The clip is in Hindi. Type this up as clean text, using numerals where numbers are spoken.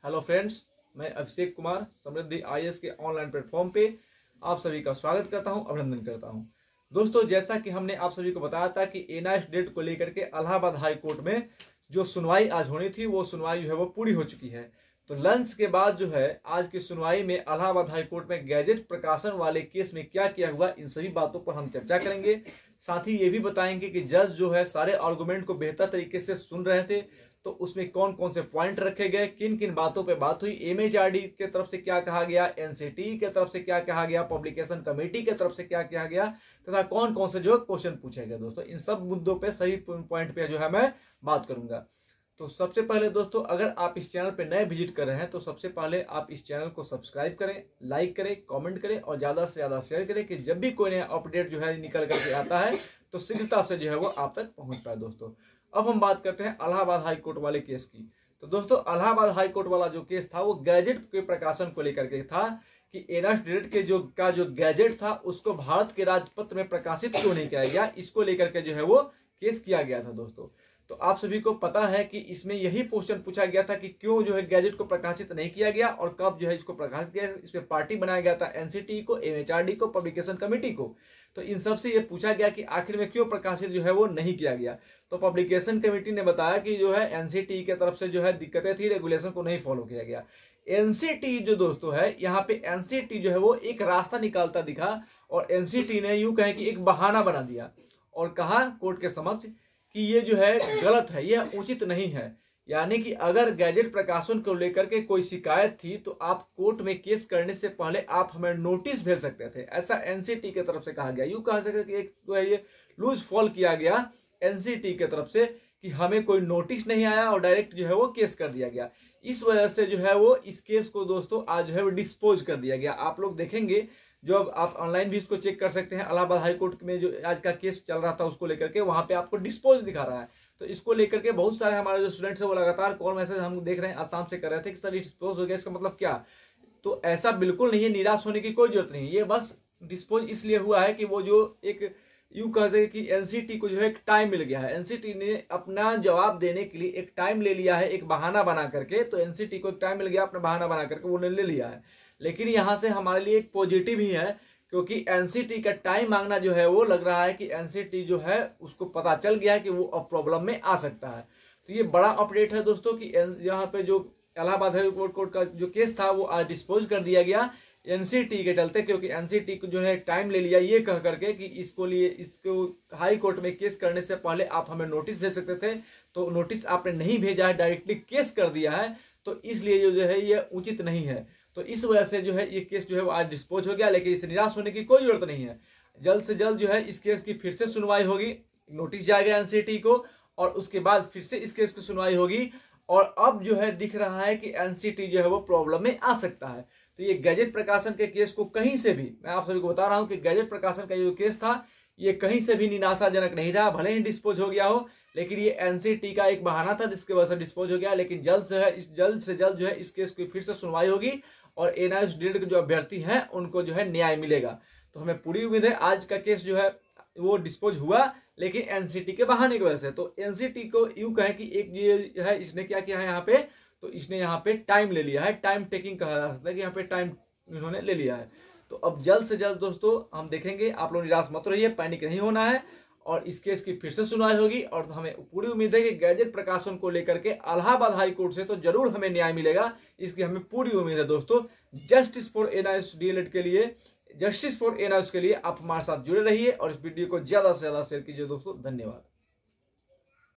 हेलो फ्रेंड्स, मैं अभिषेक कुमार समृद्धि आईएएस के ऑनलाइन प्लेटफॉर्म पे आप सभी का स्वागत करता हूं, अभिनंदन करता हूं। दोस्तों, जैसा कि हमने आप सभी को बताया था कि एनआईएस डेट को लेकर के इलाहाबाद हाई कोर्ट में जो सुनवाई आज होनी थी वो सुनवाई जो है वो पूरी हो चुकी है। तो लंच के बाद जो है आज की सुनवाई में इलाहाबाद हाई कोर्ट में गैजेट प्रकाशन वाले केस में क्या किया हुआ, इन सभी बातों पर हम चर्चा करेंगे। साथ ही ये भी बताएंगे कि जज जो है सारे आर्गुमेंट को बेहतर तरीके से सुन रहे थे, तो उसमें कौन कौन से पॉइंट रखे गए, किन किन बातों पे बात हुई, एमएचआरडी के तरफ से क्या कहा गया, एनसीटी के तरफ से क्या कहा गया, पब्लिकेशन कमेटी के तरफ से क्या कहा गया, तथा कौन कौन से जो क्वेश्चन पूछे गए। दोस्तों, इन सब मुद्दों पे सही पॉइंट पे जो है मैं बात करूंगा। तो सबसे पहले दोस्तों, अगर आप इस चैनल पे नए विजिट कर रहे हैं तो सबसे पहले आप इस चैनल को सब्सक्राइब करें, लाइक करें, कमेंट करें और ज्यादा से ज्यादा शेयर करें कि जब भी कोई नया अपडेट जो है निकल करके आता है तो शीघ्रता से जो है वो आप तक पहुंच पाए। दोस्तों, अब हम बात करते हैं इलाहाबाद हाई कोर्ट वाले केस की। तो दोस्तों, इलाहाबाद हाई कोर्ट वाला जो केस था वो गैजेट के प्रकाशन को लेकर के था कि एनआईएस डेट के जो गैजेट था उसको भारत के राजपत्र में प्रकाशित क्यों नहीं किया गया, इसको लेकर के जो है वो केस किया गया था। दोस्तों, तो आप सभी को पता है कि इसमें यही क्वेश्चन पूछा गया था कि क्यों जो है गैजेट को प्रकाशित नहीं किया गया और कब जो है इसको प्रकाशित किया। इसमें पार्टी बनाया गया था एनसीटी को, एमएचआरडी को, पब्लिकेशन कमेटी को। तो इन सब से ये पूछा गया कि आखिर में क्यों प्रकाशित जो है वो नहीं किया गया। तो पब्लिकेशन कमेटी ने बताया कि जो है एनसीटी की तरफ से जो है दिक्कतें थी, रेगुलेशन को नहीं फॉलो किया गया। एनसीटी जो दोस्तों है, यहाँ पे एनसीटी जो है वो एक रास्ता निकालता दिखा और एनसीटी ने यूं कहे कि एक बहाना बना दिया और कहा कोर्ट के समक्ष कि ये जो है गलत है, यह उचित नहीं है। यानी कि अगर गैजेट प्रकाशन को लेकर के कोई शिकायत थी तो आप कोर्ट में केस करने से पहले आप हमें नोटिस भेज सकते थे, ऐसा एनसीटी की तरफ से कहा गया। यूं कहा सकते कि एक तो है ये लूज फॉल किया गया एनसीटी की तरफ से कि हमें कोई नोटिस नहीं आया और डायरेक्ट जो है वो केस कर दिया गया। इस वजह से जो है वो इस केस को दोस्तों आज जो है वो डिस्पोज कर दिया गया। आप लोग देखेंगे, जो अब आप ऑनलाइन भी इसको चेक कर सकते हैं, इलाहाबाद हाई कोर्ट में जो आज का केस चल रहा था उसको लेकर के वहां पे आपको डिस्पोज दिखा रहा है। तो इसको लेकर के बहुत सारे हमारे जो स्टूडेंट्स है वो लगातार कॉल मैसेज हम देख रहे हैं आसाम से कर रहे थे कि सर डिस्पोज हो गया, इसका मतलब क्या। तो ऐसा बिल्कुल नहीं है, निराश होने की कोई जरूरत नहीं है। ये बस डिस्पोज इसलिए हुआ है कि वो जो एक यूं कहते हैं कि एनसीटी को जो है एक टाइम मिल गया है, एनसीटी ने अपना जवाब देने के लिए एक टाइम ले लिया है, एक बहाना बना करके। तो एनसीटी को एक टाइम मिल गया, अपना बहाना बना करके वो ले लिया है। लेकिन यहाँ से हमारे लिए एक पॉजिटिव ही है, क्योंकि एनसीटी का टाइम मांगना जो है वो लग रहा है कि एनसीटी जो है उसको पता चल गया है कि वो अब प्रॉब्लम में आ सकता है। तो ये बड़ा अपडेट है दोस्तों कि यहाँ पे जो इलाहाबाद हाई कोर्ट का जो केस था वो आज डिस्पोज कर दिया गया एनसीटी के चलते, क्योंकि एनसीटी को जो है टाइम ले लिया ये कह करके कि इसको हाई कोर्ट में केस करने से पहले आप हमें नोटिस भेज सकते थे। तो नोटिस आपने नहीं भेजा है, डायरेक्टली केस कर दिया है, तो इसलिए जो है ये उचित नहीं है। तो इस वजह से जो है ये केस जो है वो आज डिस्पोज हो गया। लेकिन इससे निराश होने की कोई जरूरत नहीं है, जल्द से जल्द जो है इस केस की फिर से सुनवाई होगी, नोटिस जाएगा एनसीटी को और उसके बाद फिर से इस केस की सुनवाई होगी। और अब जो है दिख रहा है कि एनसीटी जो है वो प्रॉब्लम में आ सकता है। तो ये गैजेट प्रकाशन के केस को कहीं से भी, मैं आप सभी को बता रहा हूं कि गैजेट प्रकाशन का जो केस था ये कहीं से भी निराशाजनक नहीं रहा। भले ही डिस्पोज हो गया हो, लेकिन ये एनसीटी का एक बहाना था जिसकी वजह से डिस्पोज हो गया। लेकिन जल्द से जल्द जो है इस केस की फिर से सुनवाई होगी और एनआईएस डेट के जो अभ्यर्थी हैं उनको जो है न्याय मिलेगा। तो हमें पूरी उम्मीद है। आज का केस जो है वो डिस्पोज हुआ, लेकिन एनसीटी के बहाने की वजह से। तो एनसीटी को यूं कहे कि एक ये है, इसने क्या किया है यहाँ पे, तो इसने यहाँ पे टाइम ले लिया है, टाइम टेकिंग कहा जा सकता है कि यहाँ पे टाइम इन्होंने ले लिया है। तो अब जल्द से जल्द दोस्तों हम देखेंगे, आप लोग निराश मत रहिए, पैनिक नहीं होना है और इस केस की फिर से सुनवाई होगी। और हमें पूरी उम्मीद है कि गैजेट प्रकाशन को लेकर के इलाहाबाद हाई कोर्ट से तो जरूर हमें न्याय मिलेगा, इसकी हमें पूरी उम्मीद है। दोस्तों, जस्टिस फॉर एनआईएस डीएलएड के लिए, जस्टिस फॉर एनआईएस के लिए आप हमारे साथ जुड़े रहिए और इस वीडियो को ज्यादा से ज्यादा शेयर कीजिए। दोस्तों, धन्यवाद।